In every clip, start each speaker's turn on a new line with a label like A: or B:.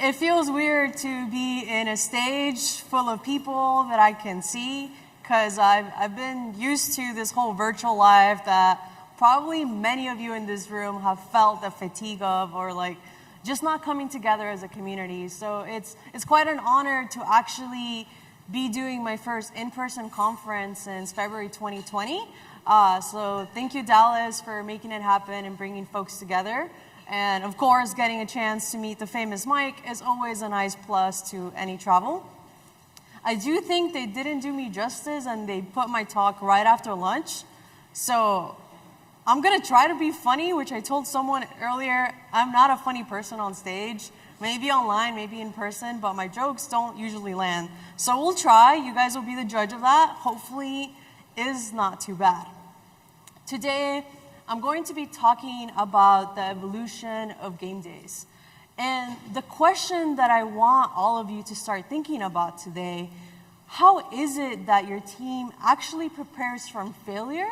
A: it feels weird to be in a stage full of people that I can see, because I've been used to this whole virtual life that probably many of you in this room have felt the fatigue of, or like just not coming together as a community. So it's quite an honor to actually be doing my first in-person conference since February 2020. So thank you, Dallas, for making it happen and bringing folks together. And of course, getting a chance to meet the famous Mike is always a nice plus to any travel. I do think they didn't do me justice and they put my talk right after lunch. So I'm gonna try to be funny, which I told someone earlier, I'm not a funny person on stage. Maybe online, maybe in person, but my jokes don't usually land. So we'll try, you guys will be the judge of that. Hopefully, is not too bad. Today, I'm going to be talking about the evolution of game days. And the question that I want all of you to start thinking about today, how is it that your team actually prepares for failure,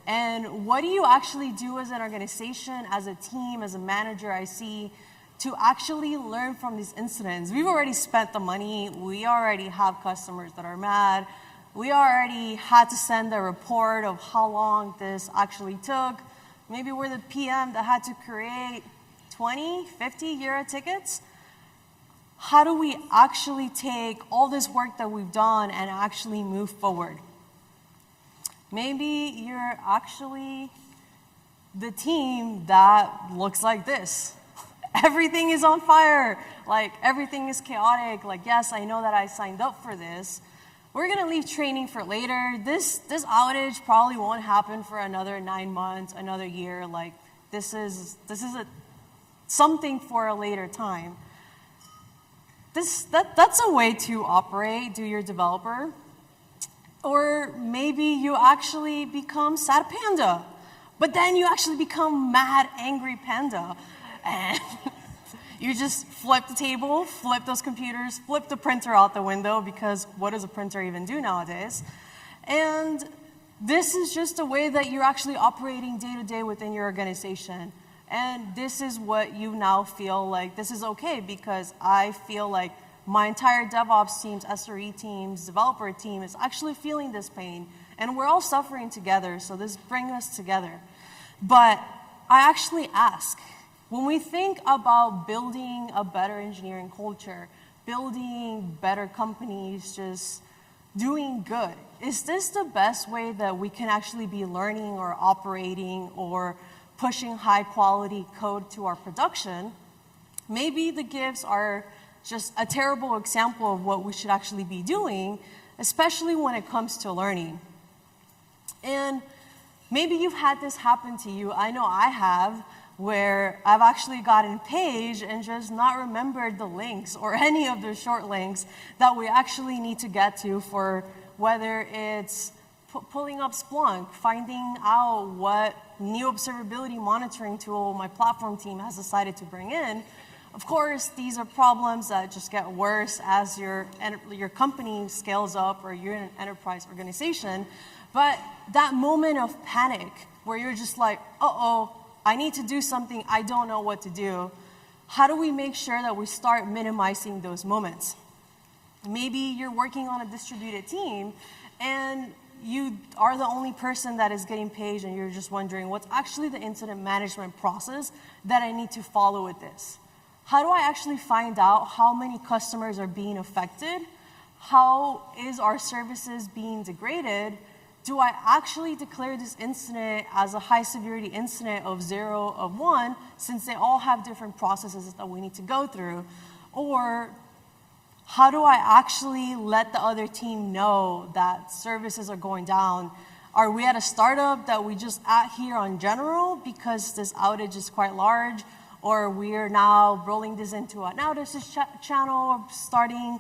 A: and what do you actually do as an organization, as a team, as a manager, I see, to actually learn from these incidents? We've already spent the money, we already have customers that are mad, we already had to send a report of how long this actually took. Maybe we're the PM that had to create 20, 50 Jira tickets. How do we actually take all this work that we've done and actually move forward? Maybe you're actually the team that looks like this. Everything is on fire, like everything is chaotic, like yes, I know that I signed up for this. We're gonna leave training for later. This outage probably won't happen for another 9 months, another year. Like this is something for a later time. That's a way to operate, do your developer. Or maybe you actually become sad panda, but then you actually become mad, angry panda. And you just flip the table, flip those computers, flip the printer out the window, because what does a printer even do nowadays? And this is just a way that you're actually operating day to day within your organization. And this is what you now feel like this is okay, because I feel like my entire DevOps teams, SRE teams, developer team is actually feeling this pain. And we're all suffering together, so this brings us together. But I actually ask, when we think about building a better engineering culture, building better companies, just doing good, is this the best way that we can actually be learning or operating or pushing high quality code to our production? Maybe the GIFs are just a terrible example of what we should actually be doing, especially when it comes to learning. And maybe you've had this happen to you. I know I have, where I've actually gotten paged and just not remembered the links or any of the short links that we actually need to get to, for whether it's pulling up Splunk, finding out what new observability monitoring tool my platform team has decided to bring in. Of course, these are problems that just get worse as your company scales up or you're in an enterprise organization. But that moment of panic where you're just like, uh-oh, I need to do something, I don't know what to do. How do we make sure that we start minimizing those moments? Maybe you're working on a distributed team and you are the only person that is getting paged and you're just wondering what's actually the incident management process that I need to follow with this. How do I actually find out how many customers are being affected? How is our services being degraded? Do I actually declare this incident as a high severity incident of 0, of 1, since they all have different processes that we need to go through? Or how do I actually let the other team know that services are going down? Are we at a startup that we just add here on general because this outage is quite large? Or we are now rolling this into an outage channel, starting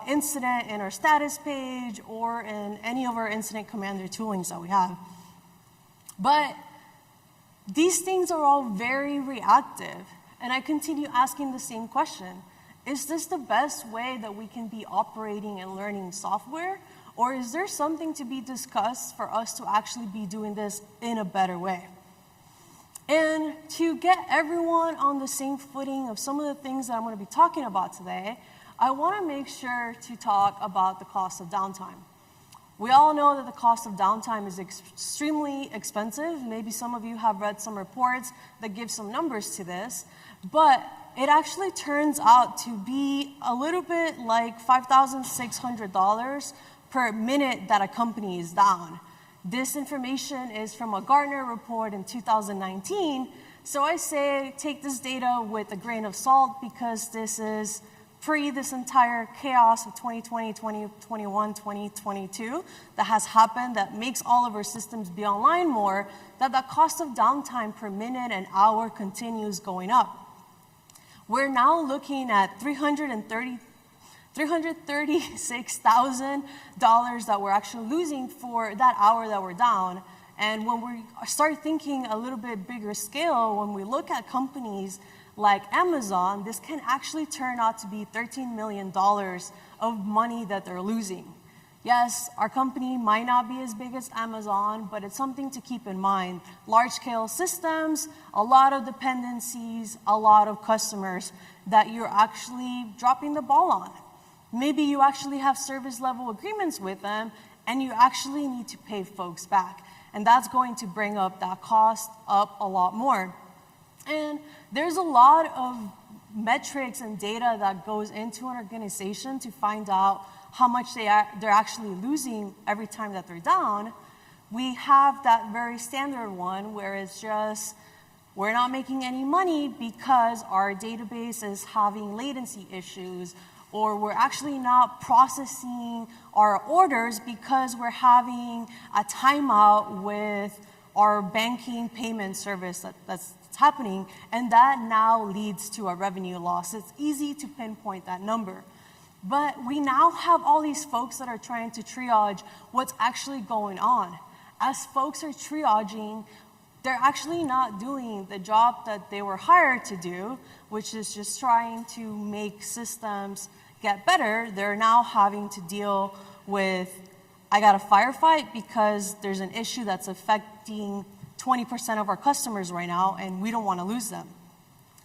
A: incident in our status page or in any of our incident commander toolings that we have. But these things are all very reactive. And I continue asking the same question. Is this the best way that we can be operating and learning software? Or is there something to be discussed for us to actually be doing this in a better way? And And to get everyone on the same footing of some of the things that I'm going to be talking about today, I want to make sure to talk about the cost of downtime. We all know that the cost of downtime is extremely expensive. Maybe some of you have read some reports that give some numbers to this, but it actually turns out to be a little bit like $5,600 per minute that a company is down. This information is from a Gartner report in 2019, so I say take this data with a grain of salt because this is pre this entire chaos of 2020, 2021, 2022 that has happened that makes all of our systems be online more, that the cost of downtime per minute and hour continues going up. We're now looking at $336,000 that we're actually losing for that hour that we're down. And when we start thinking a little bit bigger scale, when we look at companies like Amazon, this can actually turn out to be $13 million of money that they're losing. Yes, our company might not be as big as Amazon, but it's something to keep in mind. Large-scale systems, a lot of dependencies, a lot of customers that you're actually dropping the ball on. Maybe you actually have service-level agreements with them, and you actually need to pay folks back. And that's going to bring up that cost up a lot more. And there's a lot of metrics and data that goes into an organization to find out how much they're actually losing every time that they're down. We have that very standard one where it's just, we're not making any money because our database is having latency issues, or we're actually not processing our orders because we're having a timeout with our banking payment service that's happening, and that now leads to a revenue loss. It's easy to pinpoint that number. But we now have all these folks that are trying to triage what's actually going on. As folks are triaging, they're actually not doing the job that they were hired to do, which is just trying to make systems get better. They're now having to deal with, I got to firefight because there's an issue that's affecting 20% of our customers right now, and we don't want to lose them.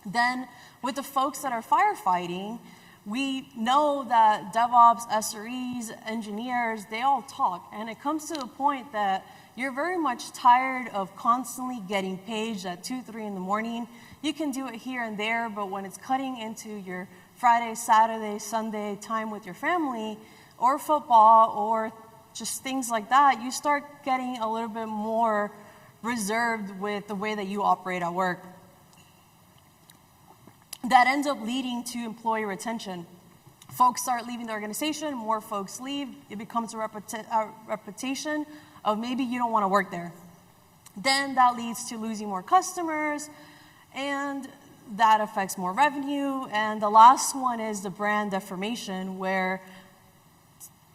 A: Then, with the folks that are firefighting, we know that DevOps, SREs, engineers, they all talk, and it comes to the point that you're very much tired of constantly getting paged at 2, 3 in the morning. You can do it here and there, but when it's cutting into your Friday, Saturday, Sunday time with your family, or football, or just things like that, you start getting a little bit more reserved with the way that you operate at work. That ends up leading to employee retention. Folks start leaving the organization, more folks leave, it becomes a reputation of maybe you don't want to work there. Then that leads to losing more customers, and that affects more revenue. And the last one is the brand deformation, where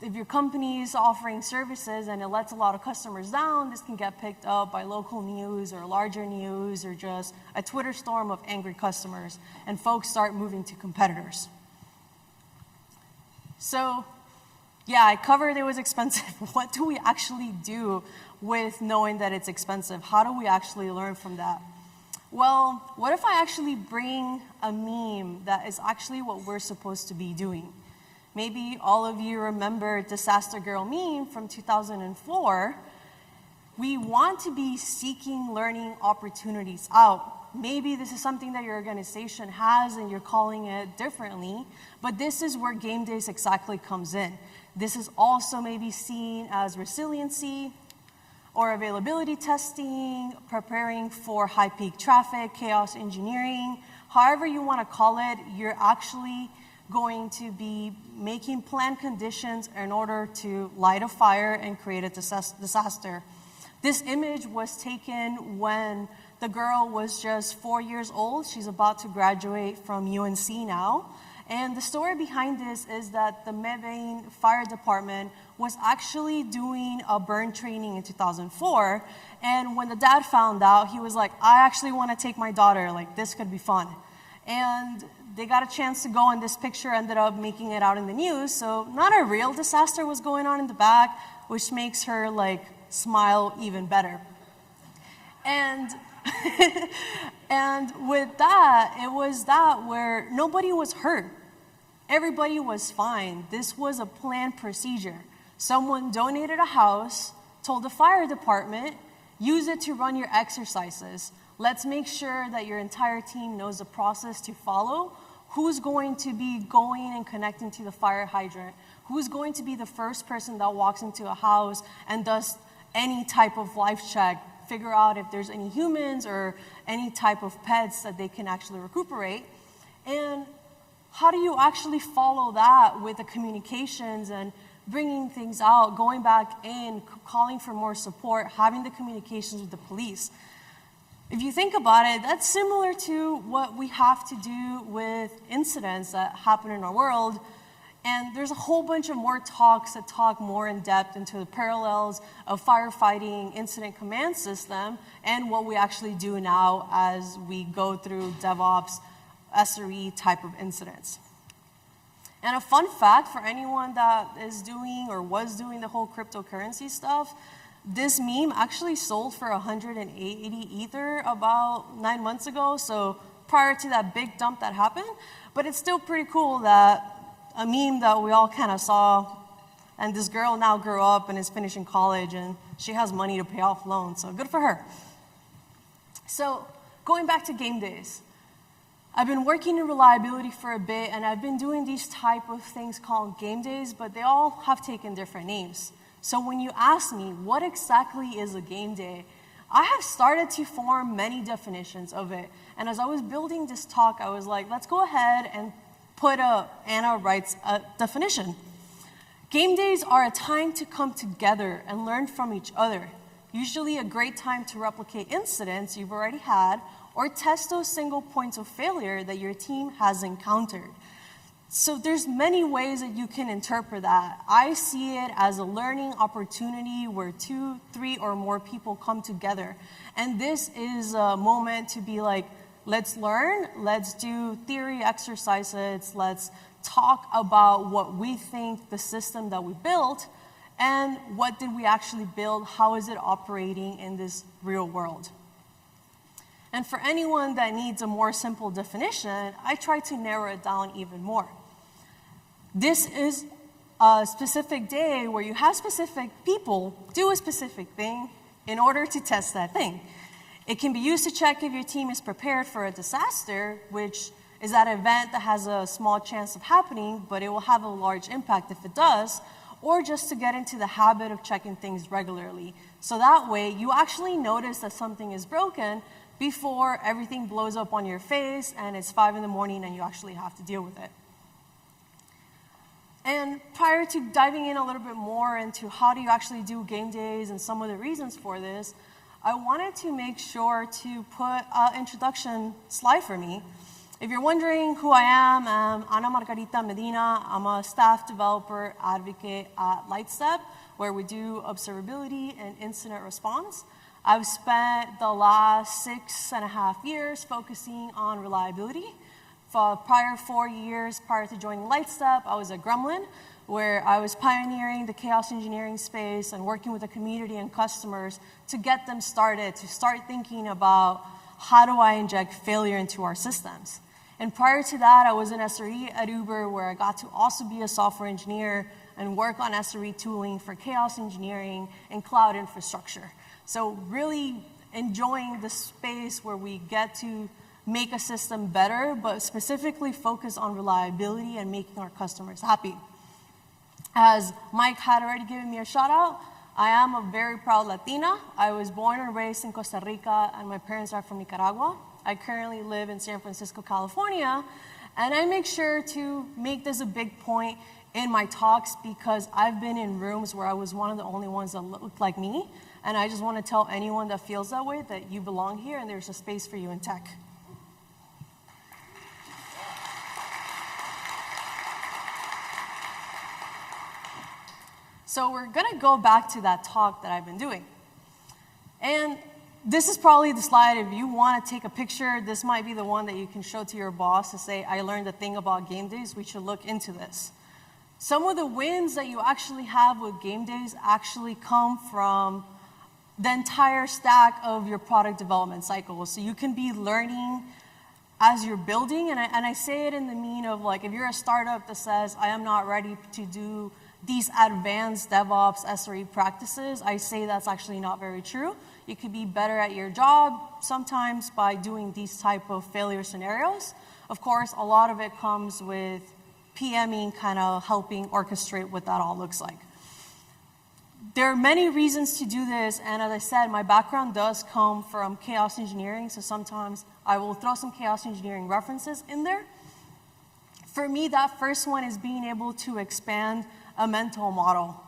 A: if your company is offering services and it lets a lot of customers down, this can get picked up by local news or larger news or just a Twitter storm of angry customers, and folks start moving to competitors. So, yeah, I covered it was expensive. What do we actually do with knowing that it's expensive? How do we actually learn from that? Well, what if I actually bring a meme that is actually what we're supposed to be doing? Maybe all of you remember Disaster Girl meme from 2004. We want to be seeking learning opportunities out. Maybe this is something that your organization has and you're calling it differently, but this is where GameDays exactly comes in. This is also maybe seen as resiliency or availability testing, preparing for high peak traffic, chaos engineering. However you want to call it, you're actually going to be making planned conditions in order to light a fire and create a disaster. This image was taken when the girl was just 4 years old. She's about to graduate from UNC now. And the story behind this is that the Medina Fire Department was actually doing a burn training in 2004. And when the dad found out, he was like, I actually want to take my daughter. Like, this could be fun. And they got a chance to go, and this picture ended up making it out in the news. So not a real disaster was going on in the back, which makes her like smile even better. And And with that, it was that where nobody was hurt. Everybody was fine. This was a planned procedure. Someone donated a house, told the fire department, use it to run your exercises. Let's make sure that your entire team knows the process to follow. Who's going to be going and connecting to the fire hydrant? Who's going to be the first person that walks into a house and does any type of life check, figure out if there's any humans or any type of pets that they can actually recuperate? And how do you actually follow that with the communications and bringing things out, going back in, calling for more support, having the communications with the police? If you think about it, that's similar to what we have to do with incidents that happen in our world. And there's a whole bunch of more talks that talk more in depth into the parallels of firefighting incident command system and what we actually do now as we go through DevOps, SRE type of incidents. And a fun fact for anyone that is doing or was doing the whole cryptocurrency stuff, this meme actually sold for 180 Ether about 9 months ago, so prior to that big dump that happened. But it's still pretty cool that a meme that we all kind of saw, and this girl now grew up and is finishing college, and she has money to pay off loans, so good for her. So going back to GameDays, I've been working in reliability for a bit, and I've been doing these type of things called GameDays, but they all have taken different names. So when you ask me, what exactly is a game day? I have started to form many definitions of it. And as I was building this talk, I was like, let's go ahead and put Anna Wright's definition. Game days are a time to come together and learn from each other. Usually a great time to replicate incidents you've already had or test those single points of failure that your team has encountered. So there's many ways that you can interpret that. I see it as a learning opportunity where 2, 3, or more people come together. And this is a moment to be like, let's learn, let's do theory exercises, let's talk about what we think the system that we built, and what did we actually build, how is it operating in this real world. And for anyone that needs a more simple definition, I try to narrow it down even more. This is a specific day where you have specific people do a specific thing in order to test that thing. It can be used to check if your team is prepared for a disaster, which is that event that has a small chance of happening, but it will have a large impact if it does, or just to get into the habit of checking things regularly. So that way, you actually notice that something is broken before everything blows up on your face and it's 5 in the morning and you actually have to deal with it. And prior to diving in a little bit more into how do you actually do game days and some of the reasons for this, I wanted to make sure to put an introduction slide for me. If you're wondering who I am, I'm Margarita Medina. I'm a staff developer advocate at Lightstep, where we do observability and incident response. I've spent the last 6.5 years focusing on reliability. For prior 4 years, prior to joining Lightstep, I was at Gremlin, where I was pioneering the chaos engineering space and working with the community and customers to get them started, to start thinking about how do I inject failure into our systems. And prior to that, I was an SRE at Uber, where I got to also be a software engineer and work on SRE tooling for chaos engineering and cloud infrastructure. So really enjoying the space where we get to make a system better, but specifically focus on reliability and making our customers happy. As Mike had already given me a shout out, I am a very proud Latina. I was born and raised in Costa Rica, and my parents are from Nicaragua. I currently live in San Francisco, California, and I make sure to make this a big point in my talks because I've been in rooms where I was one of the only ones that looked like me, and I just want to tell anyone that feels that way that you belong here and there's a space for you in tech. So we're going to go back to that talk that I've been doing. And this is probably the slide, if you want to take a picture, this might be the one that you can show to your boss to say, I learned a thing about game days, we should look into this. Some of the wins that you actually have with game days actually come from the entire stack of your product development cycle. So you can be learning as you're building, and I say it in the mean of like, if you're a startup that says, I am not ready to do these advanced DevOps SRE practices, I say that's actually not very true. You could be better at your job sometimes by doing these type of failure scenarios. Of course, a lot of it comes with PMing, kind of helping orchestrate what that all looks like. There are many reasons to do this, and as I said, my background does come from chaos engineering, so sometimes I will throw some chaos engineering references in there. For me, that first one is being able to expand a mental model.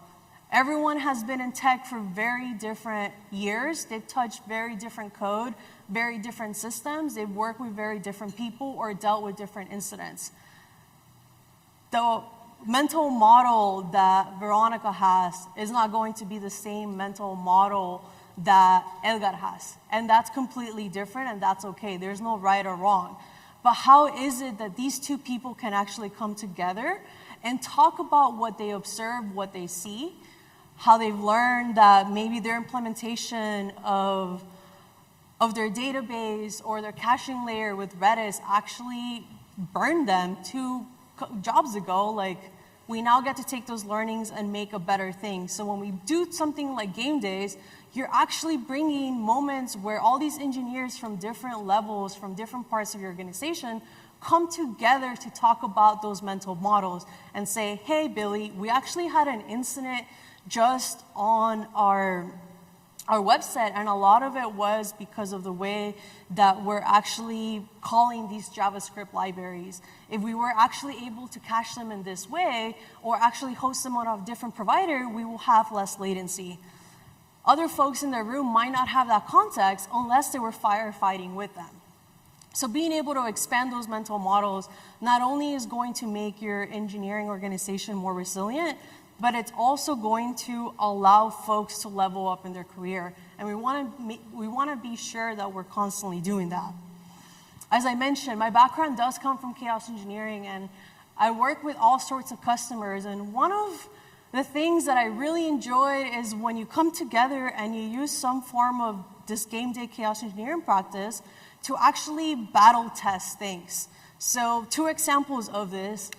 A: Everyone has been in tech for very different years. They've touched very different code, very different systems. They've worked with very different people or dealt with different incidents. The mental model that Veronica has is not going to be the same mental model that Edgar has. And that's completely different, and that's okay. There's no right or wrong. But how is it that these two people can actually come together and talk about what they observe, what they see, how they've learned that maybe their implementation of their database or their caching layer with Redis actually burned them 2 jobs ago? Like, we now get to take those learnings and make a better thing. So when we do something like GameDays, you're actually bringing moments where all these engineers from different levels, from different parts of your organization, come together to talk about those mental models and say, hey, Billy, we actually had an incident just on our website, and a lot of it was because of the way that we're actually calling these JavaScript libraries. If we were actually able to cache them in this way, or actually host them on a different provider, we will have less latency. Other folks in the room might not have that context unless they were firefighting with them. So being able to expand those mental models not only is going to make your engineering organization more resilient, but it's also going to allow folks to level up in their career. And we want to be sure that we're constantly doing that. As I mentioned, my background does come from chaos engineering, and I work with all sorts of customers. And one of the things that I really enjoy is when you come together and you use some form of this game day chaos engineering practice to actually battle test things. So 2 examples of this.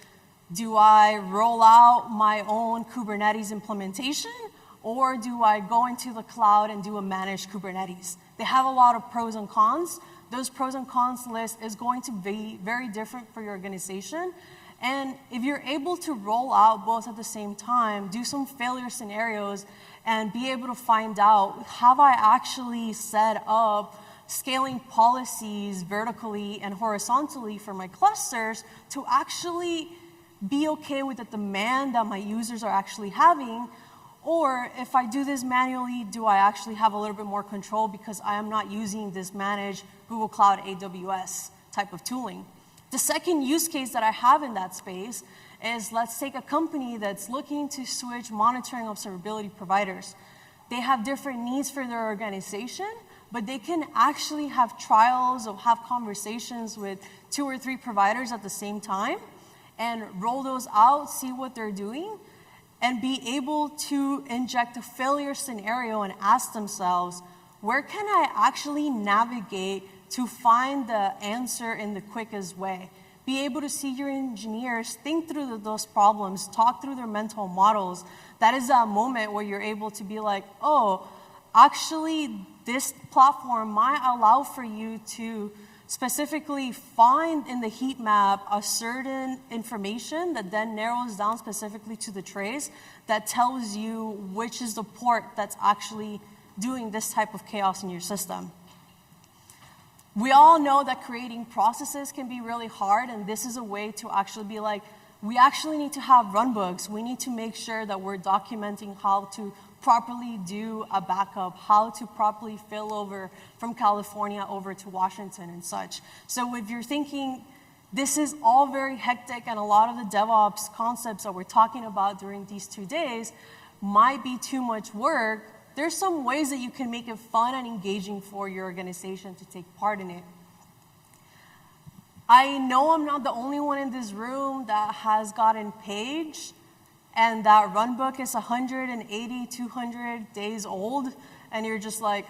A: Do I roll out my own Kubernetes implementation, or do I go into the cloud and do a managed Kubernetes? They have a lot of pros and cons. Those pros and cons list is going to be very different for your organization. And if you're able to roll out both at the same time, do some failure scenarios, and be able to find out, have I actually set up scaling policies vertically and horizontally for my clusters to actually be okay with the demand that my users are actually having? Or if I do this manually, do I actually have a little bit more control because I am not using this managed Google Cloud AWS type of tooling? The second use case that I have in that space is, let's take a company that's looking to switch monitoring observability providers. They have different needs for their organization, but they can actually have trials or have conversations with 2 or 3 providers at the same time and roll those out, see what they're doing, and be able to inject a failure scenario and ask themselves, where can I actually navigate to find the answer in the quickest way? Be able to see your engineers think through those problems, talk through their mental models. That is that moment where you're able to be like, oh, actually, this platform might allow for you to specifically find in the heat map a certain information that then narrows down specifically to the trace that tells you which is the port that's actually doing this type of chaos in your system. We all know that creating processes can be really hard, and this is a way to actually be like, we actually need to have runbooks. We need to make sure that we're documenting how to properly do a backup, how to properly fail over from California over to Washington and such. So if you're thinking, this is all very hectic, and a lot of the DevOps concepts that we're talking about during these 2 days might be too much work, there's some ways that you can make it fun and engaging for your organization to take part in it. I know I'm not the only one in this room that has gotten Page, and that runbook is 180, 200 days old, and you're just like,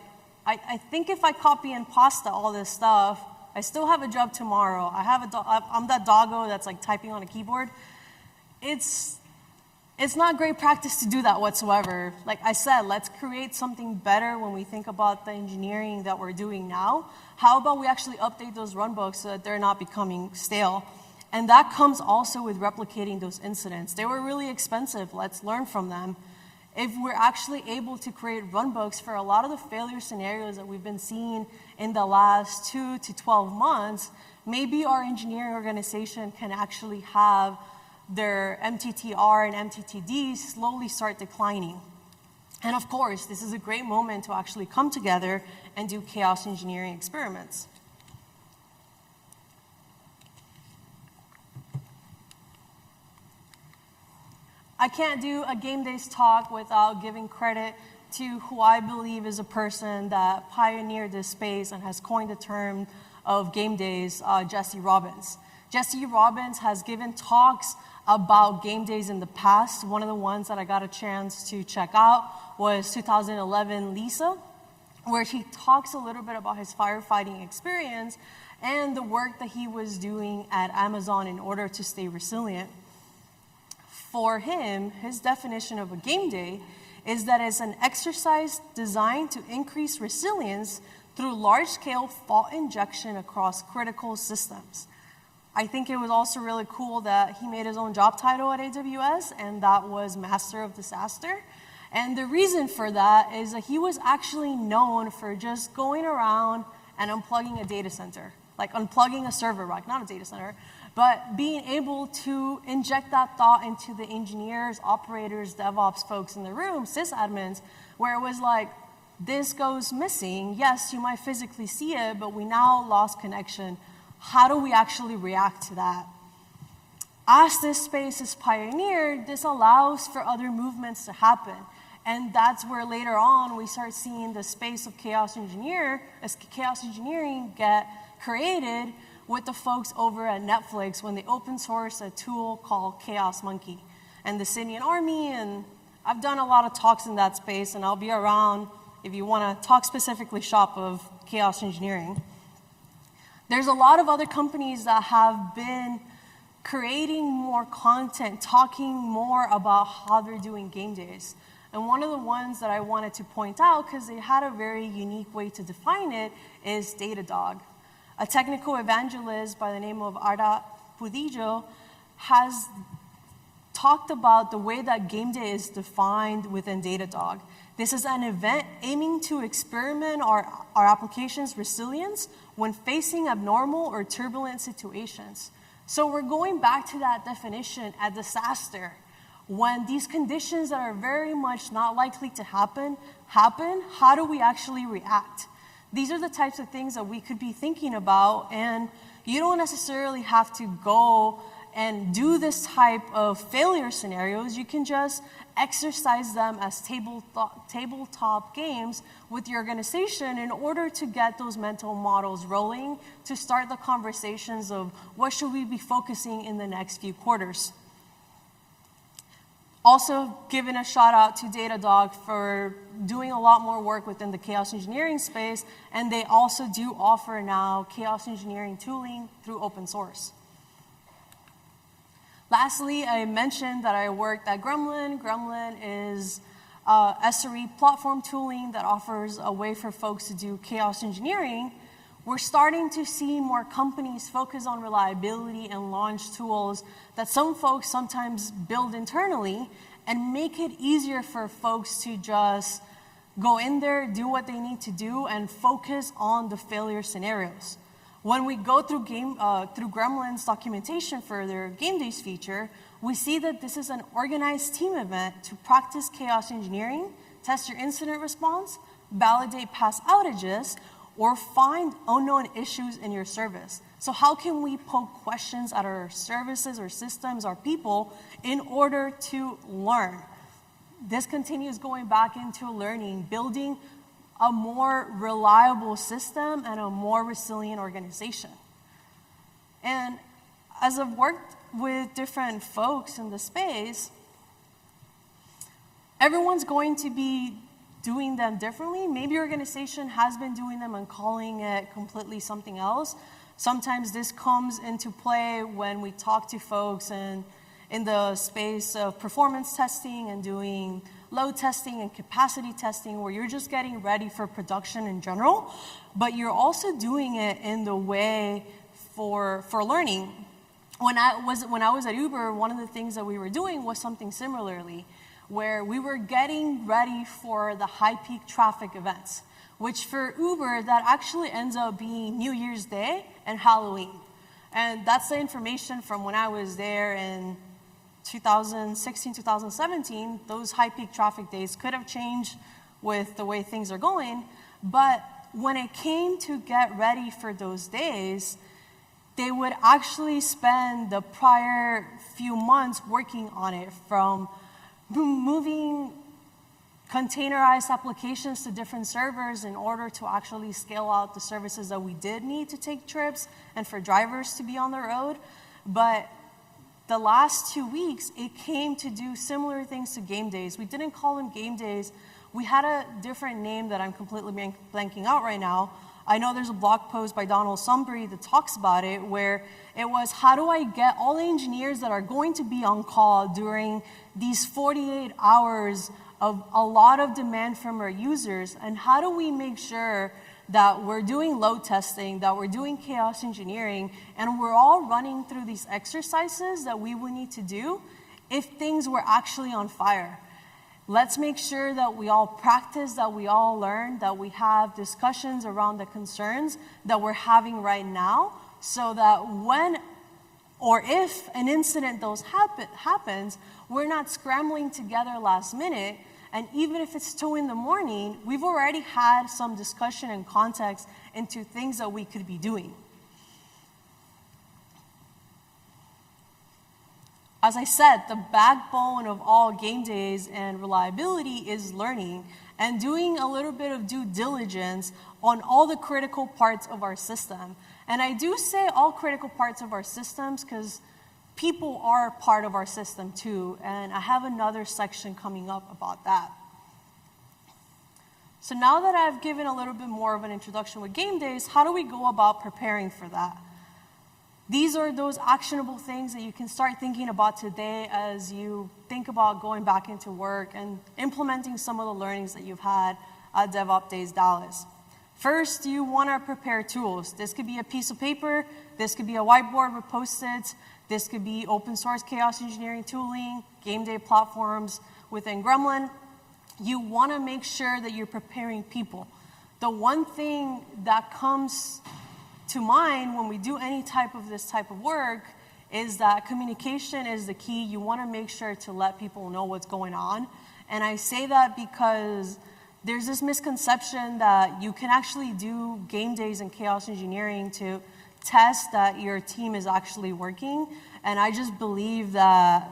A: I think if I copy and pasta all this stuff, I still have a job tomorrow. I'm that doggo that's like typing on a keyboard. It's not great practice to do that whatsoever. Like I said, let's create something better when we think about the engineering that we're doing now. How about we actually update those runbooks so that they're not becoming stale? And that comes also with replicating those incidents. They were really expensive. Let's learn from them. If we're actually able to create runbooks for a lot of the failure scenarios that we've been seeing in the last 2 to 12 months, maybe our engineering organization can actually have their MTTR and MTTD slowly start declining. And of course, this is a great moment to actually come together and do chaos engineering experiments. I can't do a GameDays talk without giving credit to who I believe is a person that pioneered this space and has coined the term of GameDays, Jesse Robbins. Jesse Robbins has given talks about GameDays in the past. One of the ones that I got a chance to check out was 2011 Lisa, where he talks a little bit about his firefighting experience and the work that he was doing at Amazon in order to stay resilient. For him, his definition of a game day is that it's an exercise designed to increase resilience through large-scale fault injection across critical systems. I think it was also really cool that he made his own job title at AWS, and that was Master of Disaster. And the reason for that is that he was actually known for just going around and unplugging a data center, like unplugging a server rack, not a data center, but being able to inject that thought into the engineers, operators, DevOps folks in the room, sysadmins, where it was like, this goes missing. Yes, you might physically see it, but we now lost connection. How do we actually react to that? As this space is pioneered, this allows for other movements to happen. And that's where later on we start seeing the space of chaos engineering get created with the folks over at Netflix when they open source a tool called Chaos Monkey and the Syrian Army. And I've done a lot of talks in that space, and I'll be around if you want to talk specifically shop of chaos engineering. There's a lot of other companies that have been creating more content, talking more about how they're doing game days. And one of the ones that I wanted to point out, because they had a very unique way to define it, is Datadog. A technical evangelist by the name of Arda Pudijo has talked about the way that game day is defined within Datadog. This is an event aiming to experiment our application's resilience when facing abnormal or turbulent situations. So we're going back to that definition at disaster. When these conditions that are very much not likely to happen, how do we actually react? These are the types of things that we could be thinking about, and you don't necessarily have to go and do this type of failure scenarios. You can just exercise them as tabletop games with your organization in order to get those mental models rolling, to start the conversations of what should we be focusing in the next few quarters. Also, giving a shout out to Datadog for doing a lot more work within the chaos engineering space, and they also do offer now chaos engineering tooling through open source. Lastly, I mentioned that I worked at Gremlin. Gremlin is SRE platform tooling that offers a way for folks to do chaos engineering. We're starting to see more companies focus on reliability and launch tools that some folks sometimes build internally and make it easier for folks to just go in there, do what they need to do, and focus on the failure scenarios. When we go through Gremlin's documentation for their Game Days feature, we see that this is an organized team event to practice chaos engineering, test your incident response, validate past outages, or find unknown issues in your service. So how can we poke questions at our services or systems or people in order to learn? This continues going back into learning, building a more reliable system and a more resilient organization. And as I've worked with different folks in the space, everyone's going to be doing them differently. Maybe your organization has been doing them and calling it completely something else. Sometimes this comes into play when we talk to folks in the space of performance testing and doing load testing and capacity testing, where you're just getting ready for production in general, but you're also doing it in the way for learning. When I was at Uber, one of the things that we were doing was something similarly, where we were getting ready for the high peak traffic events, which for Uber, that actually ends up being New Year's Day and Halloween. And that's the information from when I was there in 2016, 2017. Those high peak traffic days could have changed with the way things are going, but when it came to get ready for those days, they would actually spend the prior few months working on it, from moving containerized applications to different servers in order to actually scale out the services that we did need to take trips and for drivers to be on the road. But the last 2 weeks, it came to do similar things to GameDays. We didn't call them GameDays. We had a different name that I'm completely blanking out right now. I know there's a blog post by Donald Sumbry that talks about it, where it was, how do I get all the engineers that are going to be on call during these 48 hours of a lot of demand from our users, and how do we make sure that we're doing load testing, that we're doing chaos engineering, and we're all running through these exercises that we would need to do if things were actually on fire. Let's make sure that we all practice, that we all learn, that we have discussions around the concerns that we're having right now, so that when or if an incident happens, we're not scrambling together last minute. And even if it's 2 in the morning, we've already had some discussion and context into things that we could be doing. As I said, the backbone of all game days and reliability is learning and doing a little bit of due diligence on all the critical parts of our system. And I do say all critical parts of our systems because people are part of our system too, and I have another section coming up about that. So now that I've given a little bit more of an introduction with game days, how do we go about preparing for that? These are those actionable things that you can start thinking about today as you think about going back into work and implementing some of the learnings that you've had at DevOps Days Dallas. First, you want to prepare tools. This could be a piece of paper, this could be a whiteboard with Post-its, this could be open source chaos engineering tooling, game day platforms within Gremlin. You want to make sure that you're preparing people. The one thing that comes to mind when we do any type of this type of work is that communication is the key. You want to make sure to let people know what's going on. And I say that because there's this misconception that you can actually do game days and chaos engineering to test that your team is actually working. And I just believe that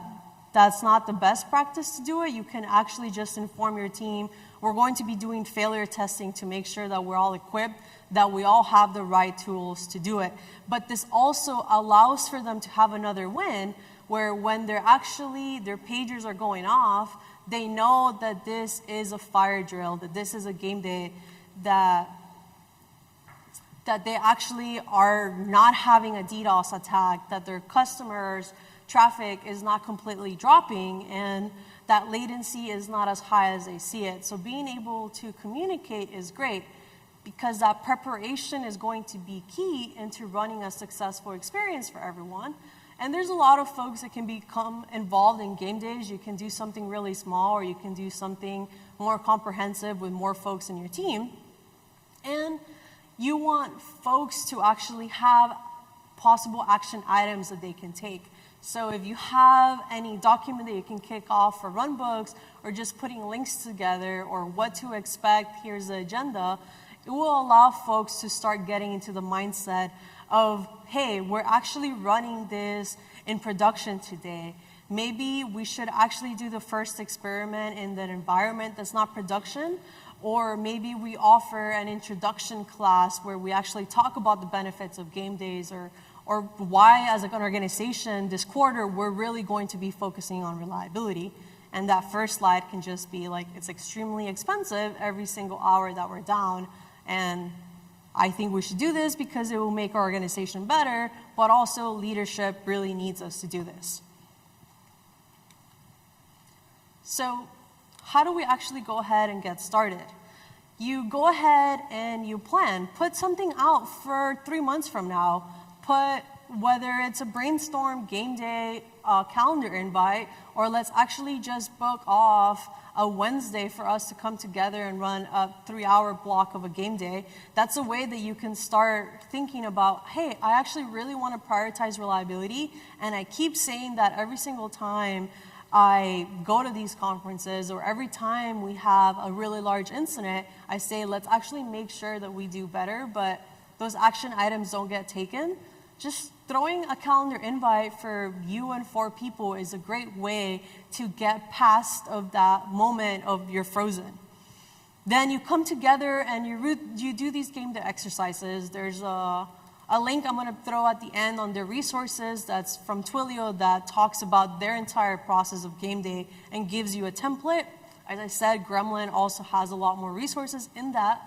A: that's not the best practice to do it. You can actually just inform your team, we're going to be doing failure testing to make sure that we're all equipped, that we all have the right tools to do it. But this also allows for them to have another win, where when their pagers are going off, they know that this is a fire drill, that this is a game day, that they actually are not having a DDoS attack, that their customers' traffic is not completely dropping, and that latency is not as high as they see it. So being able to communicate is great, because that preparation is going to be key into running a successful experience for everyone. And there's a lot of folks that can become involved in game days. You can do something really small, or you can do something more comprehensive with more folks in your team. And you want folks to actually have possible action items that they can take. So if you have any document that you can kick off for runbooks, or just putting links together, or what to expect, here's the agenda, it will allow folks to start getting into the mindset of, hey, we're actually running this in production today. Maybe we should actually do the first experiment in that environment that's not production, or maybe we offer an introduction class where we actually talk about the benefits of game days, or why, as an organization, this quarter, we're really going to be focusing on reliability. And that first slide can just be like, it's extremely expensive every single hour that we're down. And I think we should do this because it will make our organization better, but also leadership really needs us to do this. So how do we actually go ahead and get started? You go ahead and you plan. Put something out for 3 months from now. Put, whether it's a brainstorm, game day, calendar invite, or let's actually just book off a Wednesday for us to come together and run a 3-hour block of a game day. That's a way that you can start thinking about, hey, I actually really want to prioritize reliability, and I keep saying that every single time I go to these conferences, or every time we have a really large incident, I say, let's actually make sure that we do better, but those action items don't get taken. Just throwing a calendar invite for you and 4 people is a great way to get past of that moment of you're frozen. Then you come together and you do these game day exercises. There's a link I'm going to throw at the end on their resources that's from Twilio that talks about their entire process of game day and gives you a template. As I said, Gremlin also has a lot more resources in that.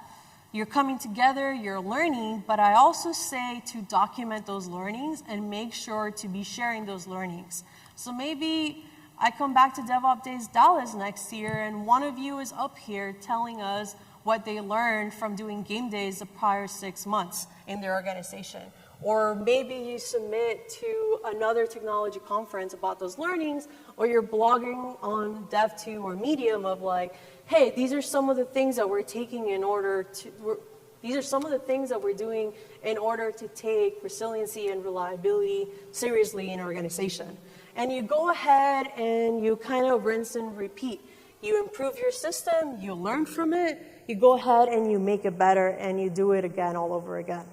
A: You're coming together, you're learning, but I also say to document those learnings and make sure to be sharing those learnings. So maybe I come back to DevOps Days Dallas next year and one of you is up here telling us what they learned from doing game days the prior 6 months in their organization. Or maybe you submit to another technology conference about those learnings, or you're blogging on Dev2 or Medium of like, hey, these are some of the things that we're taking in order to, these are some of the things that we're doing in order to take resiliency and reliability seriously in an organization. And you go ahead and you kind of rinse and repeat. You improve your system, you learn from it, you go ahead and you make it better, and you do it again all over again.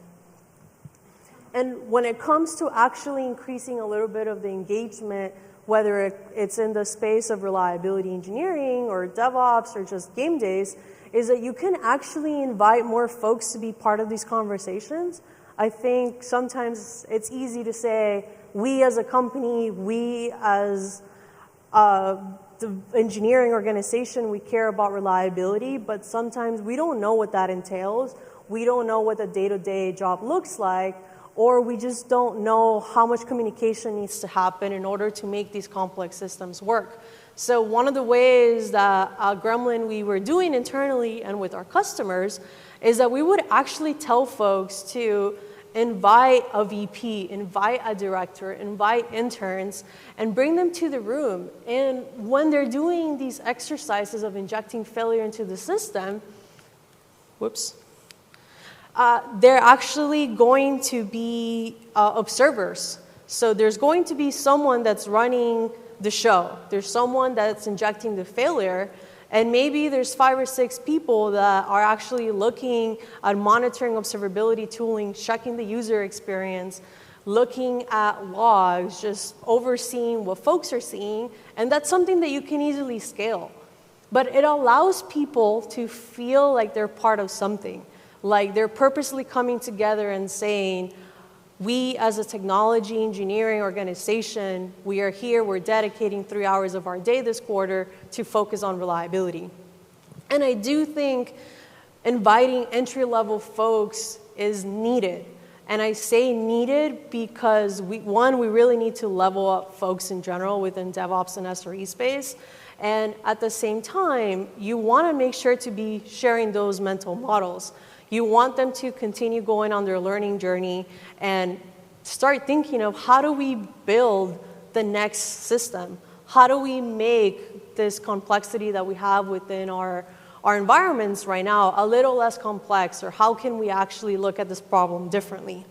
A: And when it comes to actually increasing a little bit of the engagement, whether it's in the space of reliability engineering or DevOps or just game days, is that you can actually invite more folks to be part of these conversations. I think sometimes it's easy to say, we as a company, we as the engineering organization, we care about reliability, but sometimes we don't know what that entails. We don't know what the day-to-day job looks like, or we just don't know how much communication needs to happen in order to make these complex systems work. So one of the ways that Gremlin we were doing internally and with our customers is that we would actually tell folks to invite a VP, invite a director, invite interns, and bring them to the room. And when they're doing these exercises of injecting failure into the system, they're actually going to be observers. So there's going to be someone that's running the show. There's someone that's injecting the failure. And maybe there's 5 or 6 people that are actually looking at monitoring observability tooling, checking the user experience, looking at logs, just overseeing what folks are seeing. And that's something that you can easily scale. But it allows people to feel like they're part of something. Like they're purposely coming together and saying, we as a technology engineering organization, we are here, we're dedicating 3 hours of our day this quarter to focus on reliability. And I do think inviting entry-level folks is needed. And I say needed because we really need to level up folks in general within DevOps and SRE space. And at the same time, you want to make sure to be sharing those mental models. You want them to continue going on their learning journey and start thinking of how do we build the next system? How do we make this complexity that we have within our environments right now a little less complex, or how can we actually look at this problem differently?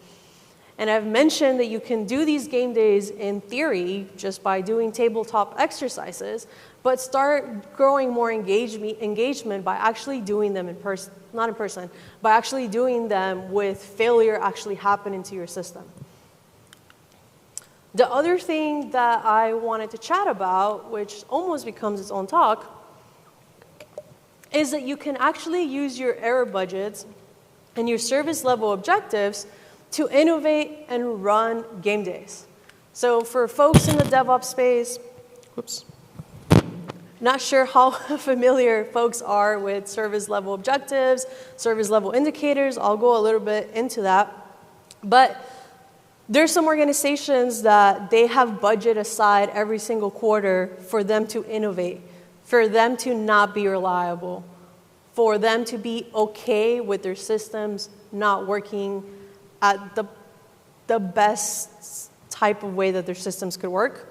A: And I've mentioned that you can do these game days in theory just by doing tabletop exercises, but start growing more engagement by actually doing them in person, not in person, by actually doing them with failure actually happening to your system. The other thing that I wanted to chat about, which almost becomes its own talk, is that you can actually use your error budgets and your service level objectives to innovate and run game days. So for folks in the DevOps space, Not sure how familiar folks are with service level objectives, service level indicators. I'll go a little bit into that. But there's some organizations that they have budget aside every single quarter for them to innovate, for them to not be reliable, for them to be okay with their systems not working at the best type of way that their systems could work.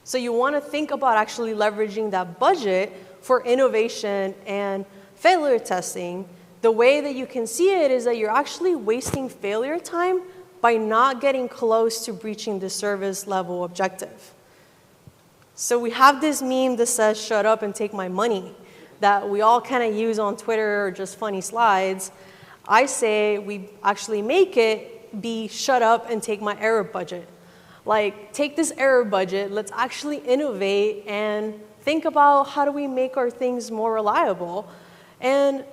A: So you want to think about actually leveraging that budget for innovation and failure testing. The way that you can see it is that you're actually wasting failure time by not getting close to breaching the service level objective. So we have this meme that says, "Shut up and take my money," that we all kind of use on Twitter or just funny slides. I say we actually make it be, "Shut up and take my error budget." Like, take this error budget, let's actually innovate and think about how do we make our things more reliable. And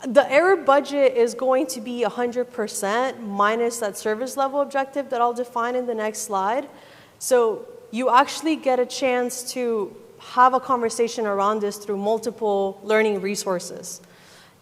A: the error budget is going to be 100% minus that service level objective that I'll define in the next slide. So you actually get a chance to have a conversation around this through multiple learning resources.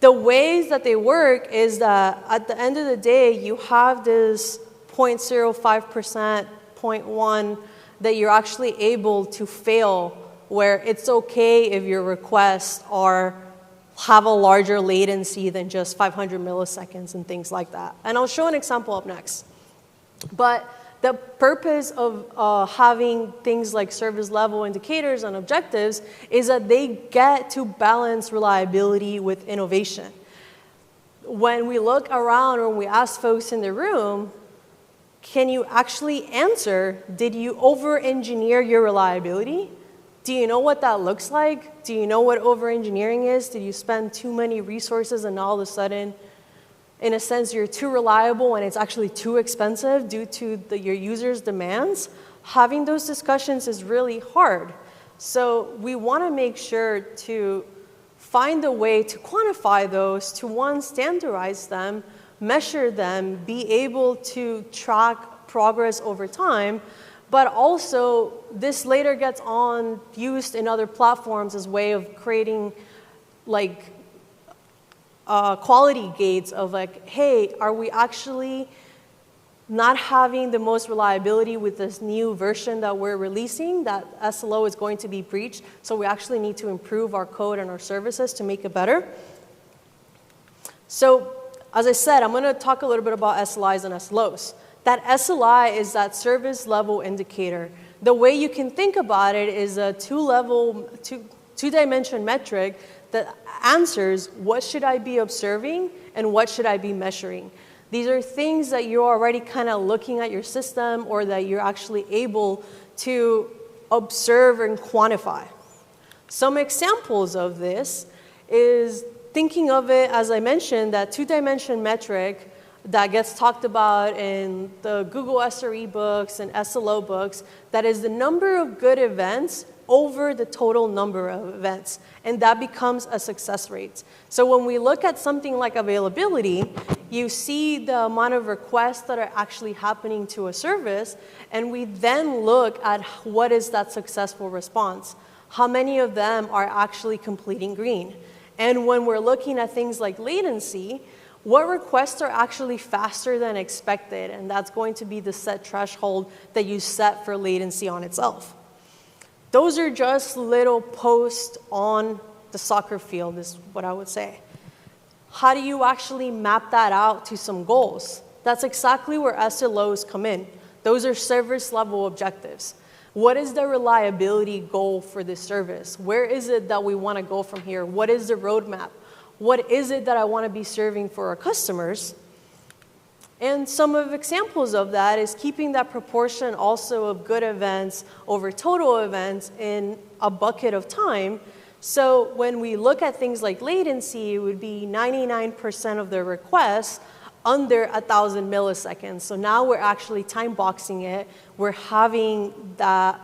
A: The ways that they work is that at the end of the day, you have this 0.05%, 0.1 that you're actually able to fail, where it's okay if your requests have a larger latency than just 500 milliseconds and things like that. And I'll show an example up next. But the purpose of having things like service level indicators and objectives is that they get to balance reliability with innovation. When we look around or when we ask folks in the room, can you actually answer, did you over-engineer your reliability? Do you know what that looks like? Do you know what over-engineering is? Did you spend too many resources and all of a sudden, in a sense, you're too reliable and it's actually too expensive due to your users' demands? Having those discussions is really hard. So we want to make sure to find a way to quantify those, to one, standardize them, measure them, be able to track progress over time, but also this later gets used in other platforms as a way of creating like quality gates of like, hey, are we actually not having the most reliability with this new version that we're releasing, that SLO is going to be breached, so we actually need to improve our code and our services to make it better. So as I said, I'm going to talk a little bit about SLIs and SLOs. That SLI is that service level indicator. The way you can think about it is a two-dimension metric that answers what should I be observing and what should I be measuring. These are things that you're already kind of looking at your system or that you're actually able to observe and quantify. Some examples of this is thinking of it, as I mentioned, that two-dimension metric that gets talked about in the Google SRE books and SLO books, that is the number of good events over the total number of events, and that becomes a success rate. So when we look at something like availability, you see the amount of requests that are actually happening to a service, and we then look at what is that successful response. How many of them are actually completing green? And when we're looking at things like latency, what requests are actually faster than expected? And that's going to be the set threshold that you set for latency on itself. Those are just little posts on the soccer field, is what I would say. How do you actually map that out to some goals? That's exactly where SLOs come in. Those are service level objectives. What is the reliability goal for this service? Where is it that we want to go from here? What is the roadmap? What is it that I want to be serving for our customers? And some of examples of that is keeping that proportion also of good events over total events in a bucket of time. So when we look at things like latency, it would be 99% of the requests under 1,000 milliseconds. So now we're actually time boxing it. We're having that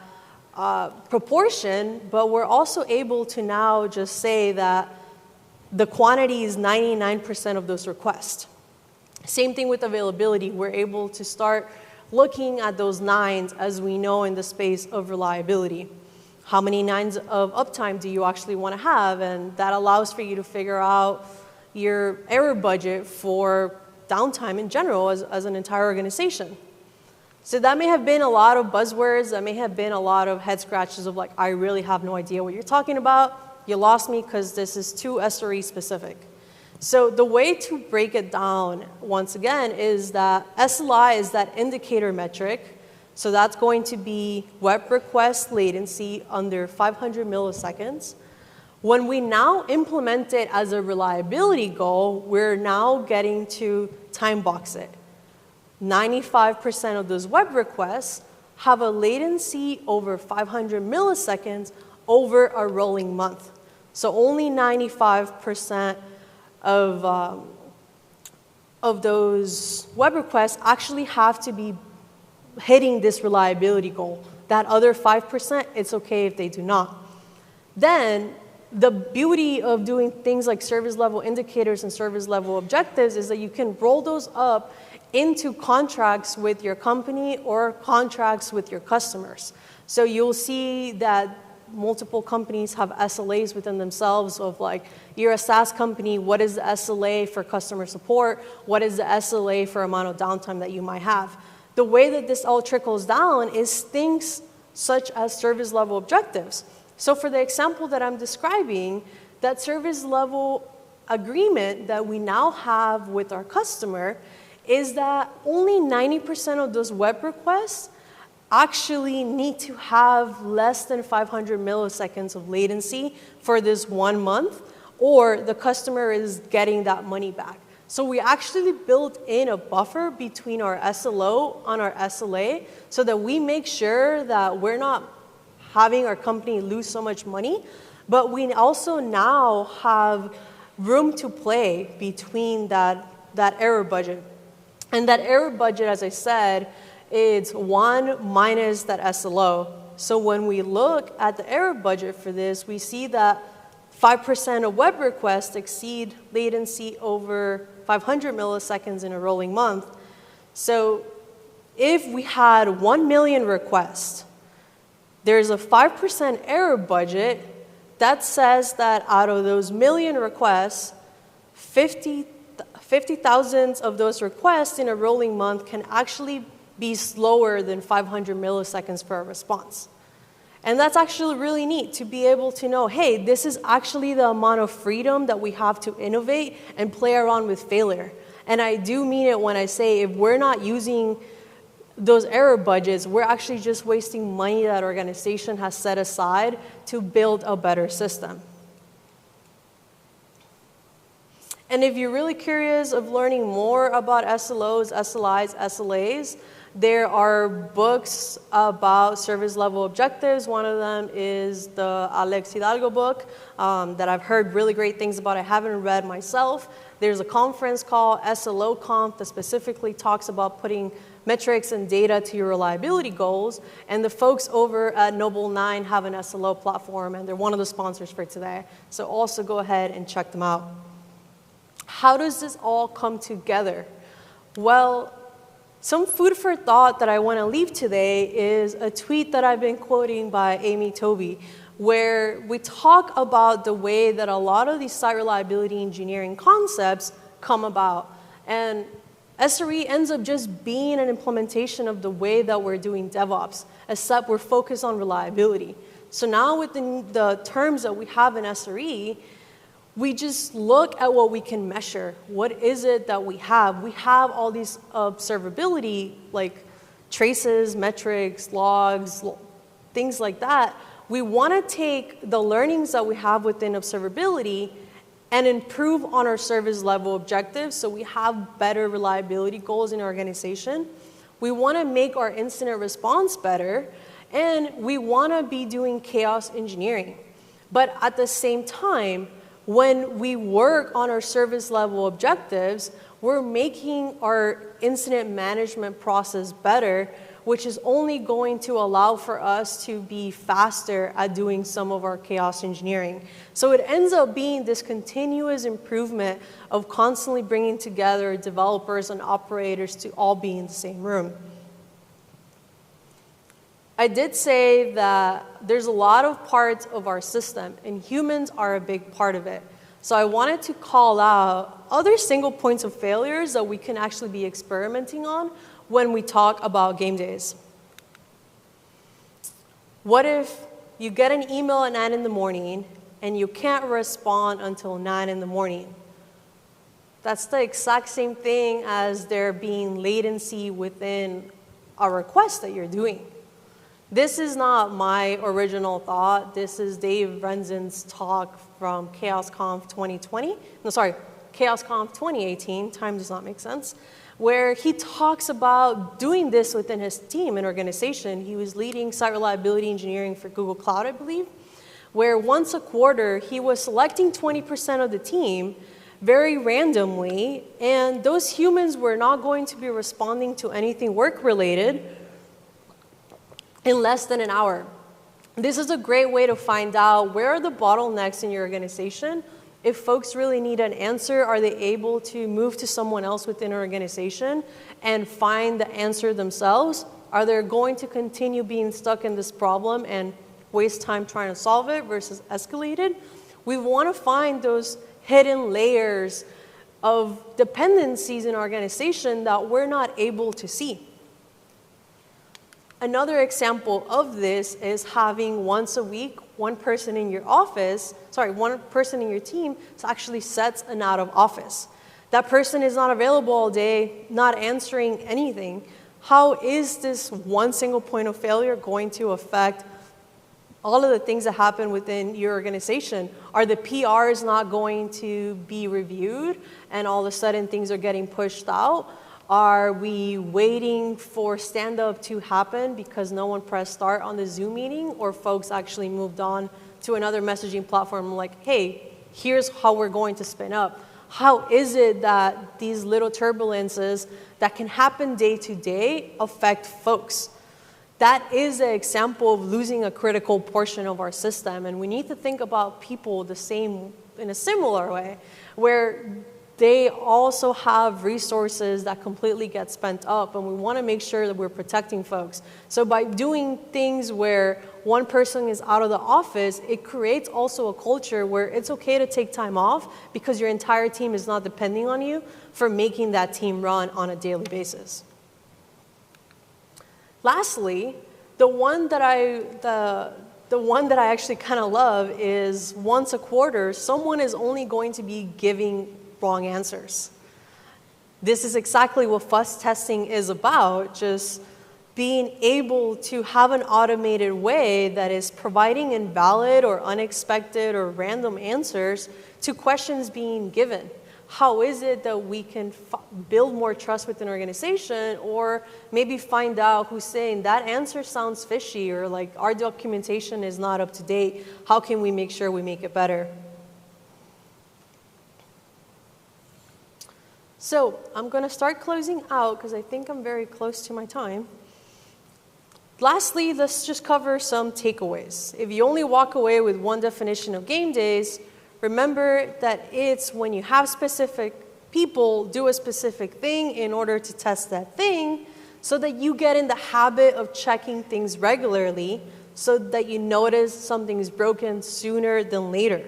A: proportion, but we're also able to now just say that the quantity is 99% of those requests. Same thing with availability. We're able to start looking at those 9s as we know in the space of reliability. How many 9s of uptime do you actually want to have? And that allows for you to figure out your error budget for downtime in general as an entire organization. So that may have been a lot of buzzwords. That may have been a lot of head scratches of like, I really have no idea what you're talking about. You lost me because this is too SRE specific. So the way to break it down, once again, is that SLI is that indicator metric. So that's going to be web request latency under 500 milliseconds. When we now implement it as a reliability goal, we're now getting to time box it. 95% of those web requests have a latency over 500 milliseconds over a rolling month. So only 95% of those web requests actually have to be hitting this reliability goal. That other 5%, it's okay if they do not. Then, the beauty of doing things like service level indicators and service level objectives is that you can roll those up into contracts with your company or contracts with your customers. So you'll see that multiple companies have SLAs within themselves of like, you're a SaaS company, what is the SLA for customer support? What is the SLA for amount of downtime that you might have? The way that this all trickles down is things such as service level objectives. So for the example that I'm describing, that service level agreement that we now have with our customer is that only 90% of those web requests actually need to have less than 500 milliseconds of latency for this 1 month, or the customer is getting that money back. So we actually built in a buffer between our SLO and our SLA so that we make sure that we're not having our company lose so much money, but we also now have room to play between that error budget. And that error budget, as I said, is 1 minus that SLO. So when we look at the error budget for this, we see that 5% of web requests exceed latency over 500 milliseconds in a rolling month. So if we had 1 million requests, there's a 5% error budget that says that out of those million requests, 50,000 of those requests in a rolling month can actually be slower than 500 milliseconds for a response. And that's actually really neat to be able to know, hey, this is actually the amount of freedom that we have to innovate and play around with failure. And I do mean it when I say if we're not using those error budgets, we're actually just wasting money that organization has set aside to build a better system. And if you're really curious of learning more about SLOs, SLIs, SLAs, there are books about service level objectives. One of them is the Alex Hidalgo book that I've heard really great things about. I haven't read myself. There's a conference called SLO Conf that specifically talks about putting metrics and data to your reliability goals. And the folks over at Noble 9 have an SLO platform, and they're one of the sponsors for today. So also go ahead and check them out. How does this all come together? Well, some food for thought that I want to leave today is a tweet that I've been quoting by Amy Tobey, where we talk about the way that a lot of these site reliability engineering concepts come about. And SRE ends up just being an implementation of the way that we're doing DevOps, except we're focused on reliability. So now within the terms that we have in SRE, we just look at what we can measure. What is it that we have? We have all these observability, like traces, metrics, logs, things like that. We want to take the learnings that we have within observability and improve on our service level objectives so we have better reliability goals in our organization. We want to make our incident response better, and we want to be doing chaos engineering. But at the same time, when we work on our service level objectives, we're making our incident management process better, which is only going to allow for us to be faster at doing some of our chaos engineering. So it ends up being this continuous improvement of constantly bringing together developers and operators to all be in the same room. I did say that there's a lot of parts of our system, and humans are a big part of it. So I wanted to call out other single points of failures that we can actually be experimenting on when we talk about game days. What if you get an email at 9 in the morning and you can't respond until 9 in the morning? That's the exact same thing as there being latency within a request that you're doing. This is not my original thought. This is Dave Renzen's talk from ChaosConf 2020. No, sorry, ChaosConf 2018. Time does not make sense. Where he talks about doing this within his team and organization. He was leading site reliability engineering for Google Cloud, I believe, where once a quarter he was selecting 20% of the team very randomly, and those humans were not going to be responding to anything work-related in less than an hour. This is a great way to find out where are the bottlenecks in your organization. If folks really need an answer, are they able to move to someone else within an organization and find the answer themselves? Are they going to continue being stuck in this problem and waste time trying to solve it versus escalate it? We want to find those hidden layers of dependencies in our organization that we're not able to see. Another example of this is having once a week, one person in your team actually sets an out of office. That person is not available all day, not answering anything. How is this one single point of failure going to affect all of the things that happen within your organization? Are the PRs not going to be reviewed and all of a sudden things are getting pushed out? Are we waiting for stand-up to happen because no one pressed start on the Zoom meeting, or folks actually moved on to another messaging platform like, hey, here's how we're going to spin up? How is it that these little turbulences that can happen day to day affect folks? That is an example of losing a critical portion of our system, and we need to think about people in a similar way, where they also have resources that completely get spent up, and we want to make sure that we're protecting folks. So by doing things where one person is out of the office, it creates also a culture where it's okay to take time off because your entire team is not depending on you for making that team run on a daily basis. Lastly, the one that I actually kind of love is once a quarter, someone is only going to be giving wrong answers. This is exactly what fuss testing is about, just being able to have an automated way that is providing invalid or unexpected or random answers to questions being given. How is it that we can build more trust within an organization, or maybe find out who's saying that answer sounds fishy, or like our documentation is not up to date? How can we make sure we make it better? So I'm going to start closing out because I think I'm very close to my time. Lastly, let's just cover some takeaways. If you only walk away with one definition of game days, remember that it's when you have specific people do a specific thing in order to test that thing, so that you get in the habit of checking things regularly so that you notice something is broken sooner than later.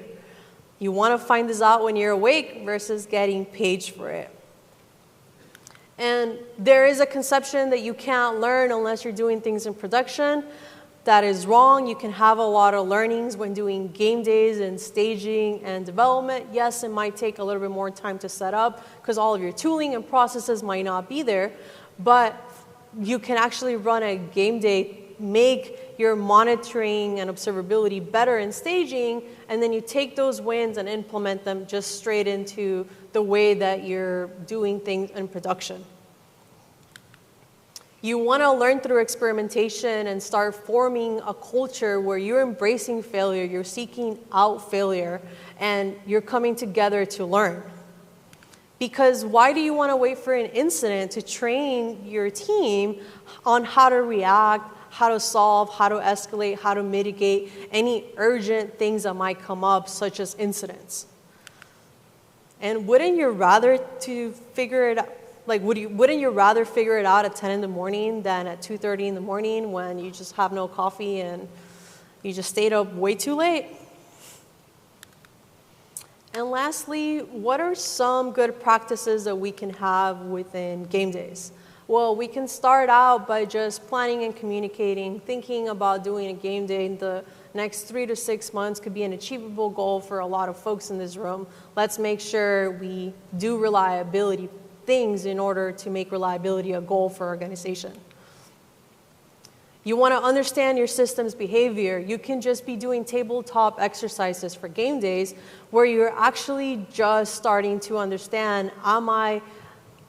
A: You want to find this out when you're awake versus getting paged for it. And there is a conception that you can't learn unless you're doing things in production. That is wrong. You can have a lot of learnings when doing game days and staging and development. Yes, it might take a little bit more time to set up because all of your tooling and processes might not be there, but you can actually run a game day, make your monitoring and observability better in staging, and then you take those wins and implement them just straight into the way that you're doing things in production. You want to learn through experimentation and start forming a culture where you're embracing failure, you're seeking out failure, and you're coming together to learn. Because why do you want to wait for an incident to train your team on how to react, how to solve, how to escalate, how to mitigate any urgent things that might come up, such as incidents? And wouldn't you rather to figure it out, Like, wouldn't you rather figure it out at 10 in the morning than at 2:30 in the morning when you just have no coffee and you just stayed up way too late? And lastly, what are some good practices that we can have within GameDays? Well, we can start out by just planning and communicating, thinking about doing a game day in the next 3 to 6 months could be an achievable goal for a lot of folks in this room. Let's make sure we do reliability things in order to make reliability a goal for our organization. You want to understand your system's behavior. You can just be doing tabletop exercises for game days where you're actually just starting to understand, am I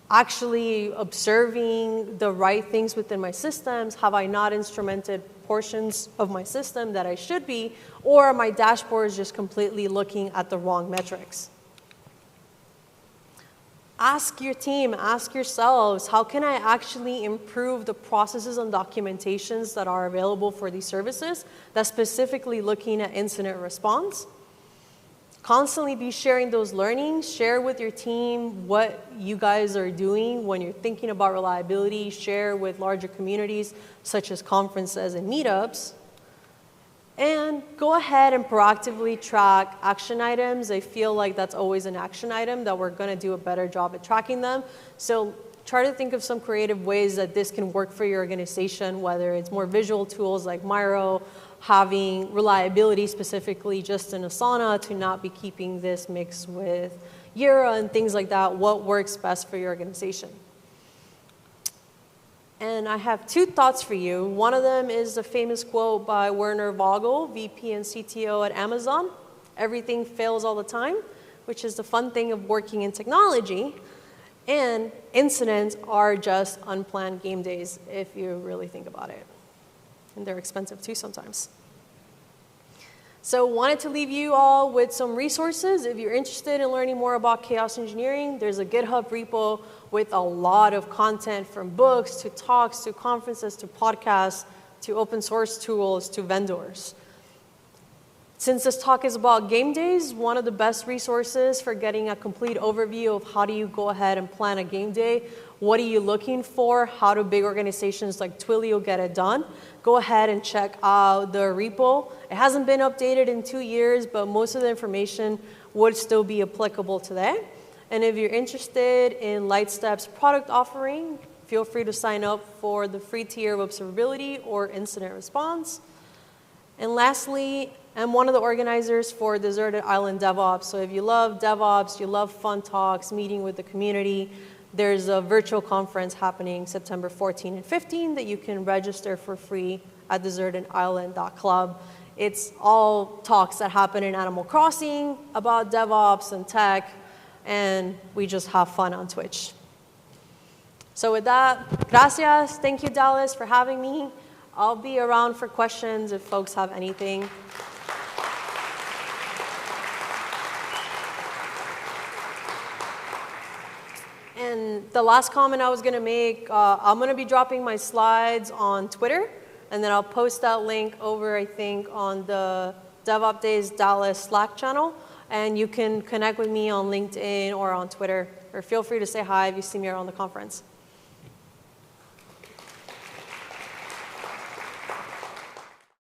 A: actually observing the right things within my systems? Have I not instrumented portions of my system that I should be? Or my dashboard is just completely looking at the wrong metrics? Ask your team, ask yourselves, how can I actually improve the processes and documentations that are available for these services that's specifically looking at incident response? Constantly be sharing those learnings. Share with your team what you guys are doing when you're thinking about reliability. Share with larger communities such as conferences and meetups. And go ahead and proactively track action items. I feel like that's always an action item that we're going to do a better job at tracking them. So try to think of some creative ways that this can work for your organization, whether it's more visual tools like Miro, having reliability specifically just in Asana to not be keeping this mixed with Jira and things like that. What works best for your organization? And I have 2 thoughts for you. One of them is a famous quote by Werner Vogel, VP and CTO at Amazon. Everything fails all the time, which is the fun thing of working in technology. And incidents are just unplanned game days, if you really think about it. And they're expensive too sometimes. So wanted to leave you all with some resources. If you're interested in learning more about chaos engineering, there's a GitHub repo with a lot of content, from books to talks to conferences to podcasts to open source tools to vendors. Since this talk is about game days, one of the best resources for getting a complete overview of how do you go ahead and plan a game day, what are you looking for, how do big organizations like Twilio get it done, go ahead and check out the repo. It hasn't been updated in 2 years, but most of the information would still be applicable today. And if you're interested in Lightstep's product offering, feel free to sign up for the free tier of observability or incident response. And lastly, I'm one of the organizers for Deserted Island DevOps. So if you love DevOps, you love fun talks, meeting with the community, there's a virtual conference happening September 14 and 15 that you can register for free at desertedisland.club. It's all talks that happen in Animal Crossing about DevOps and tech, and we just have fun on Twitch. So with that, gracias. Thank you, Dallas, for having me. I'll be around for questions if folks have anything. And the last comment I was going to make, I'm going to be dropping my slides on Twitter, and then I'll post that link over, I think, on the DevOps Days Dallas Slack channel. And you can connect with me on LinkedIn or on Twitter, or feel free to say hi if you see me around the conference.